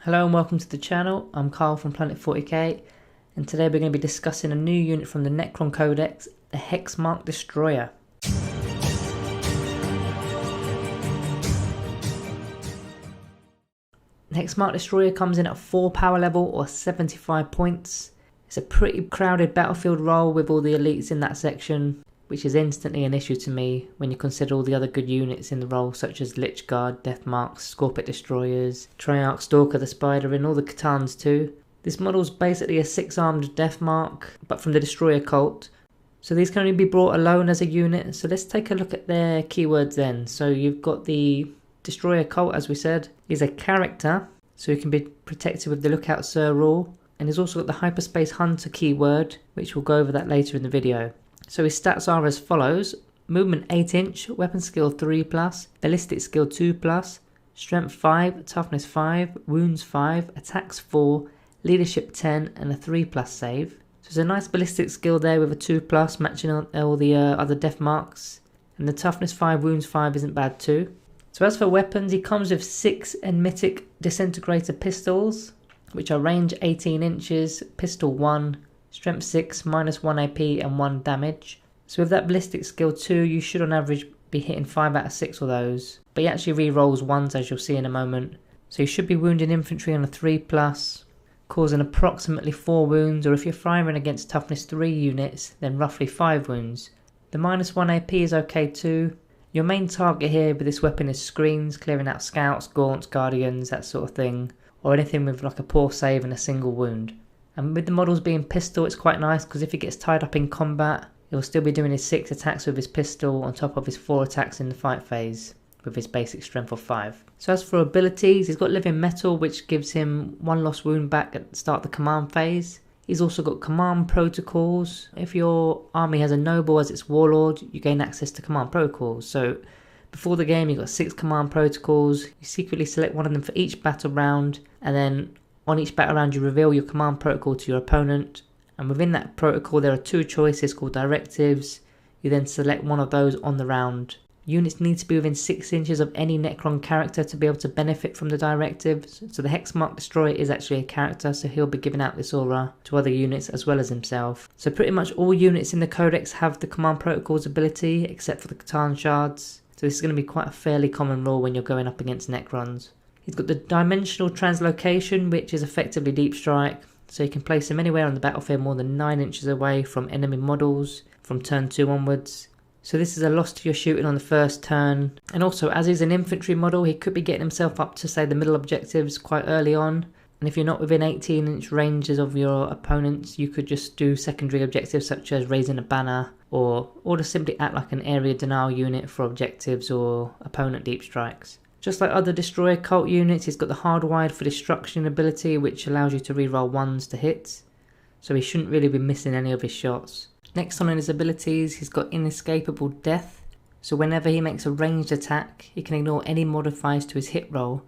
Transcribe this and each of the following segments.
Hello and welcome to the channel. I'm Carl from Planet 40k, and today we're going to be discussing a new unit from the Necron Codex, the Hexmark Destroyer. The Hexmark Destroyer comes in at 4 power level or 75 points. It's a pretty crowded battlefield role with all the elites in that section, which is instantly an issue to me when you consider all the other good units in the role such as Lich Guard, Deathmarks, Scorpion Destroyers, Triarch, Stalker the Spider and all the Catans too. This model's basically a 6-armed Deathmark but from the Destroyer cult. So these can only be brought alone as a unit, so let's take a look at their keywords then. So you've got the Destroyer cult, as we said. He's a character, so he can be protected with the Lookout Sir rule, and he's also got the Hyperspace Hunter keyword, which we'll go over that later in the video. So his stats are as follows: movement 8 inch, weapon skill 3+, ballistic skill 2+, strength 5, toughness 5, wounds 5, attacks 4, leadership 10 and a 3+ save. So there's a nice ballistic skill there with a 2+ matching all the other death marks, and the toughness 5, wounds 5 isn't bad too. So as for weapons, he comes with 6 Enmitic Disintegrator pistols, which are range 18 inches, pistol 1, strength 6, -1 AP and 1 damage. So with that ballistic skill 2, you should on average be hitting 5 out of 6 of those. But he actually re-rolls 1s, as you'll see in a moment. So you should be wounding infantry on a 3+, causing approximately 4 wounds, or if you're firing against toughness 3 units, then roughly 5 wounds. The -1 AP is okay too. Your main target here with this weapon is screens, clearing out scouts, gaunts, guardians, that sort of thing, or anything with like a poor save and a single wound. And with the models being pistol, it's quite nice because if he gets tied up in combat, he'll still be doing his 6 attacks with his pistol on top of his 4 attacks in the fight phase with his basic strength of 5. So as for abilities, he's got Living Metal, which gives him 1 lost wound back at the start of the command phase. He's also got command protocols. If your army has a noble as its warlord, you gain access to command protocols. So before the game, you've got 6 command protocols. You secretly select one of them for each battle round, and then on each battle round you reveal your command protocol to your opponent, and within that protocol there are 2 choices called directives. You then select one of those on the round. Units need to be within 6 inches of any Necron character to be able to benefit from the directives. So the Hexmark Destroyer is actually a character, so he'll be giving out this aura to other units as well as himself. So pretty much all units in the Codex have the command protocols ability except for the Catan shards. So this is going to be quite a fairly common rule when you're going up against Necrons. He's got the Dimensional Translocation, which is effectively Deep Strike, so you can place him anywhere on the battlefield more than 9 inches away from enemy models from turn 2 onwards. So this is a loss to your shooting on the first turn, and also as he's an infantry model, he could be getting himself up to say the middle objectives quite early on, and if you're not within 18 inch ranges of your opponents, you could just do secondary objectives such as raising a banner, or just simply act like an area denial unit for objectives or opponent deep strikes. Just like other Destroyer cult units, he's got the Hardwired for Destruction ability, which allows you to reroll 1s to hits, so he shouldn't really be missing any of his shots. Next on in his abilities, he's got Inescapable Death, so whenever he makes a ranged attack, he can ignore any modifiers to his hit roll,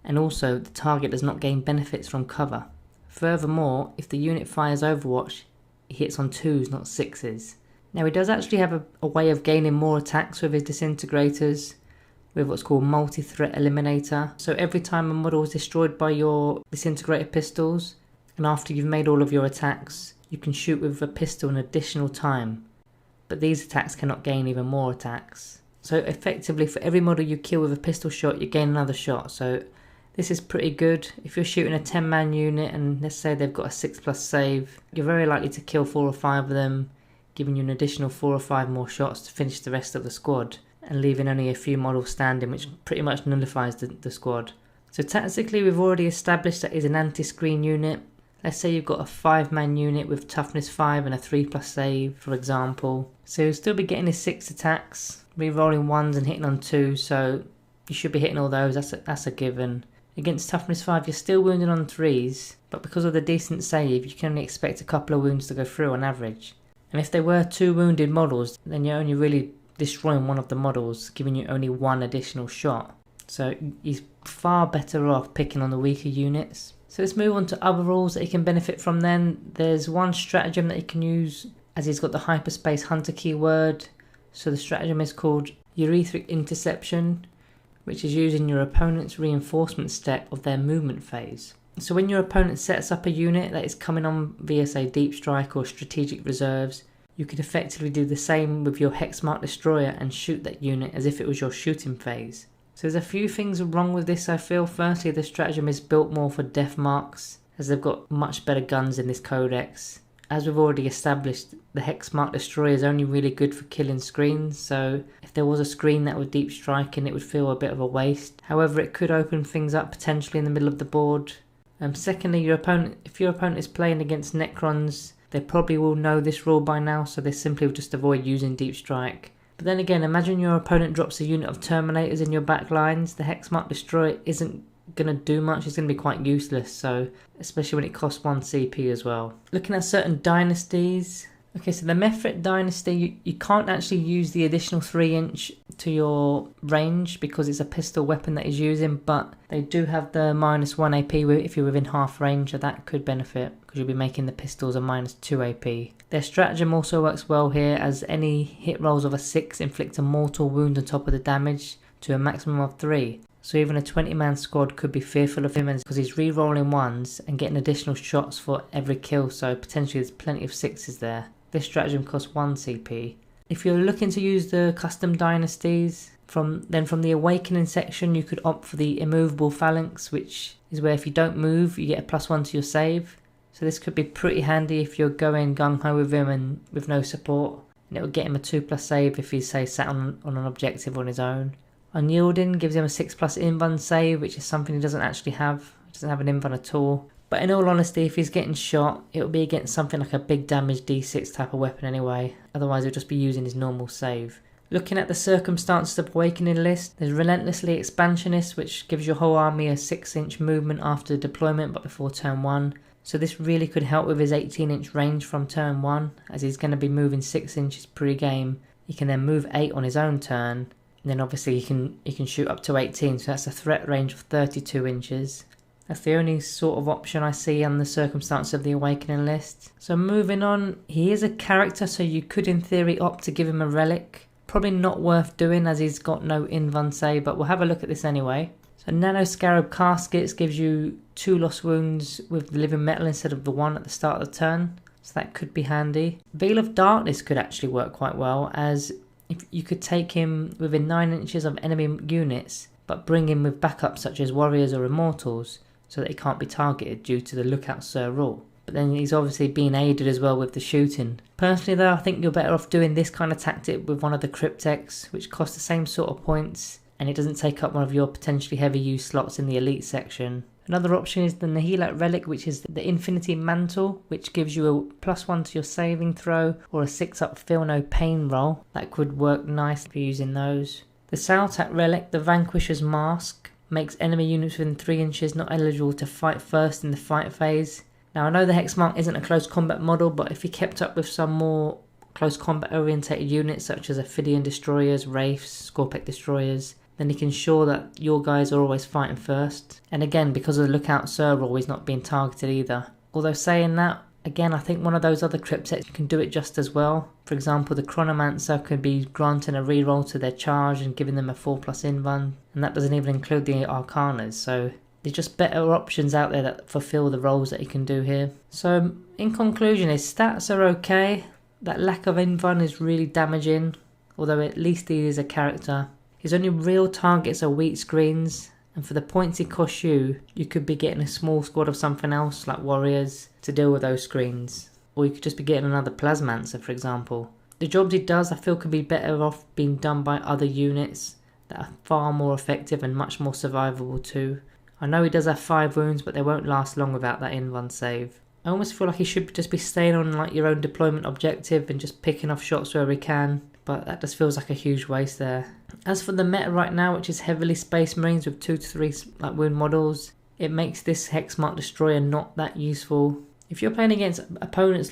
and also the target does not gain benefits from cover. Furthermore, if the unit fires Overwatch, he hits on 2s, not 6s. Now he does actually have a way of gaining more attacks with his disintegrators, with what's called Multithreat Eliminator. So every time a model is destroyed by your disintegrator pistols, and after you've made all of your attacks, you can shoot with a pistol an additional time. But these attacks cannot gain even more attacks. So effectively for every model you kill with a pistol shot, you gain another shot. So this is pretty good. If you're shooting a 10-man unit and let's say they've got a 6+ save, you're very likely to kill 4 or 5 of them, giving you an additional 4 or 5 more shots to finish the rest of the squad, and leaving only a few models standing, which pretty much nullifies the squad. So tactically, we've already established that he's an anti-screen unit. Let's say you've got a 5-man unit with toughness 5 and a 3+ save, for example. So he'll still be getting his 6 attacks, re-rolling 1s and hitting on 2, so you should be hitting all those, that's a given. Against toughness 5, you're still wounding on 3s, but because of the decent save, you can only expect a couple of wounds to go through on average. And if they were 2 wounded models, then you're only really destroying one of the models, giving you only 1 additional shot. So he's far better off picking on the weaker units. So let's move on to other rules that he can benefit from then. There's one stratagem that he can use as he's got the Hyperspace Hunter keyword. So the stratagem is called Urthric Interception, which is using your opponent's reinforcement step of their movement phase. So when your opponent sets up a unit that is coming on via say Deep Strike or Strategic Reserves, you could effectively do the same with your Hexmark Destroyer and shoot that unit as if it was your shooting phase. So there's a few things wrong with this I feel. Firstly, the stratagem is built more for death marks, as they've got much better guns in this codex. As we've already established, the Hexmark Destroyer is only really good for killing screens, so if there was a screen that would deep strike in, it would feel a bit of a waste. However, it could open things up potentially in the middle of the board. Secondly, if your opponent is playing against Necrons, they probably will know this rule by now, so they simply will just avoid using deep strike. But then again, imagine your opponent drops a unit of Terminators in your back lines. The Hexmark Destroyer isn't going to do much, it's going to be quite useless, so especially when it costs 1 CP as well. Looking at certain dynasties, okay, so the Meth Dynasty, you can't actually use the additional 3-inch to your range because it's a pistol weapon that he's using, but they do have the -1 AP if you're within half range, so that could benefit because you'll be making the pistols a -2 AP. Their stratagem also works well here, as any hit rolls of a 6 inflict a mortal wound on top of the damage to a maximum of 3. So even a 20-man squad could be fearful of him because he's re-rolling 1s and getting additional shots for every kill, so potentially there's plenty of 6s there. This stratagem costs 1 CP. If you're looking to use the custom dynasties, from the Awakening section you could opt for the Immovable Phalanx, which is where if you don't move you get a +1 to your save. So this could be pretty handy if you're going gung-ho with him and with no support, and it will get him a 2+ save if he's say sat on an objective on his own. Unyielding gives him a 6+ invuln save, which is something he doesn't actually have. He doesn't have an invuln at all. But in all honesty, if he's getting shot, it will be against something like a big damage D6 type of weapon anyway. Otherwise he'll just be using his normal save. Looking at the Circumstances of Awakening list, there's Relentlessly Expansionist, which gives your whole army a 6-inch movement after deployment but before turn 1. So this really could help with his 18-inch range from turn 1, as he's going to be moving 6 inches pre-game. He can then move 8 on his own turn. And then obviously he can shoot up to 18, so that's a threat range of 32 inches. That's the only sort of option I see on the Circumstances of the Awakening list. So moving on, he is a character, so you could in theory opt to give him a relic. Probably not worth doing as he's got no invuln save, but we'll have a look at this anyway. So Nano Scarab Caskets gives you 2 lost wounds with the living metal instead of the 1 at the start of the turn, so that could be handy. Veal of Darkness could actually work quite well, as if you could take him within 9 inches of enemy units, but bring him with backups such as warriors or immortals, so that he can't be targeted due to the Lookout Sir rule. But then he's obviously being aided as well with the shooting. Personally though, I think you're better off doing this kind of tactic with one of the Cryptex, which costs the same sort of points, and it doesn't take up one of your potentially heavy use slots in the elite section. Another option is the Nihilak Relic, which is the Infinity Mantle, which gives you a +1 to your saving throw or a 6-up Feel No Pain roll. That could work nice if you're using those. The Saltak Relic, the Vanquisher's Mask, makes enemy units within 3 inches not eligible to fight first in the fight phase. Now I know the Hexmark isn't a close combat model, but if he kept up with some more close combat orientated units such as Ophidian Destroyers, Wraiths, Scorpec Destroyers, then he can ensure that your guys are always fighting first. And again, because of the Lookout Sir rule, he's not being targeted either. Although saying that, again, I think one of those other cryptets can do it just as well. For example, the Chronomancer could be granting a reroll to their charge and giving them a 4+ invuln, and that doesn't even include the Arcanas, so there's just better options out there that fulfill the roles that he can do here. So in conclusion, his stats are okay. That lack of invuln is really damaging, although at least he is a character. His only real targets are weak screens, and for the points he costs you, you could be getting a small squad of something else like warriors to deal with those screens. Or you could just be getting another Plasmancer, for example. The jobs he does I feel could be better off being done by other units that are far more effective and much more survivable too. I know he does have 5 wounds, but they won't last long without that invuln save. I almost feel like he should just be staying on like your own deployment objective and just picking off shots where he can, but that just feels like a huge waste there. As for the meta right now, which is heavily Space Marines with 2 to 3 like wound models, it makes this Hexmark Destroyer not that useful. If you're playing against opponents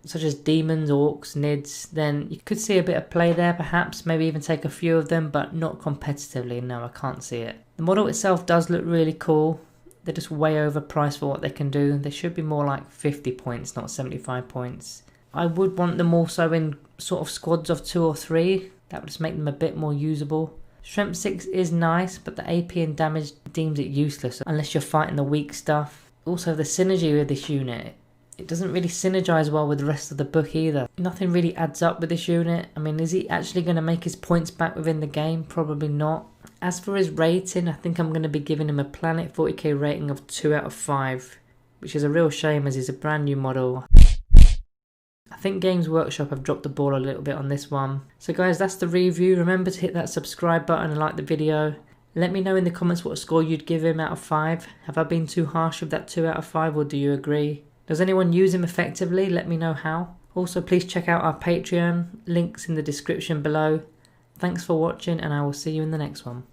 such as demons, orcs, nids, then you could see a bit of play there perhaps, maybe even take a few of them, but not competitively. No, I can't see it. The model itself does look really cool. They're just way overpriced for what they can do. They should be more like 50 points, not 75 points. I would want them also in sort of squads of 2 or 3. That would just make them a bit more usable. Strength 6 is nice, but the AP and damage deems it useless unless you're fighting the weak stuff. Also, the synergy with this unit, it doesn't really synergize well with the rest of the book either. Nothing really adds up with this unit. I mean, is he actually going to make his points back within the game? Probably not. As for his rating, I think I'm going to be giving him a Planet 40k rating of 2 out of 5, which is a real shame as he's a brand new model. I think Games Workshop have dropped the ball a little bit on this one. So guys, that's the review. Remember to hit that subscribe button and like the video. Let me know in the comments what score you'd give him out of 5. Have I been too harsh with that 2 out of 5, or do you agree? Does anyone use him effectively? Let me know how. Also, please check out our Patreon, links in the description below. Thanks for watching, and I will see you in the next one.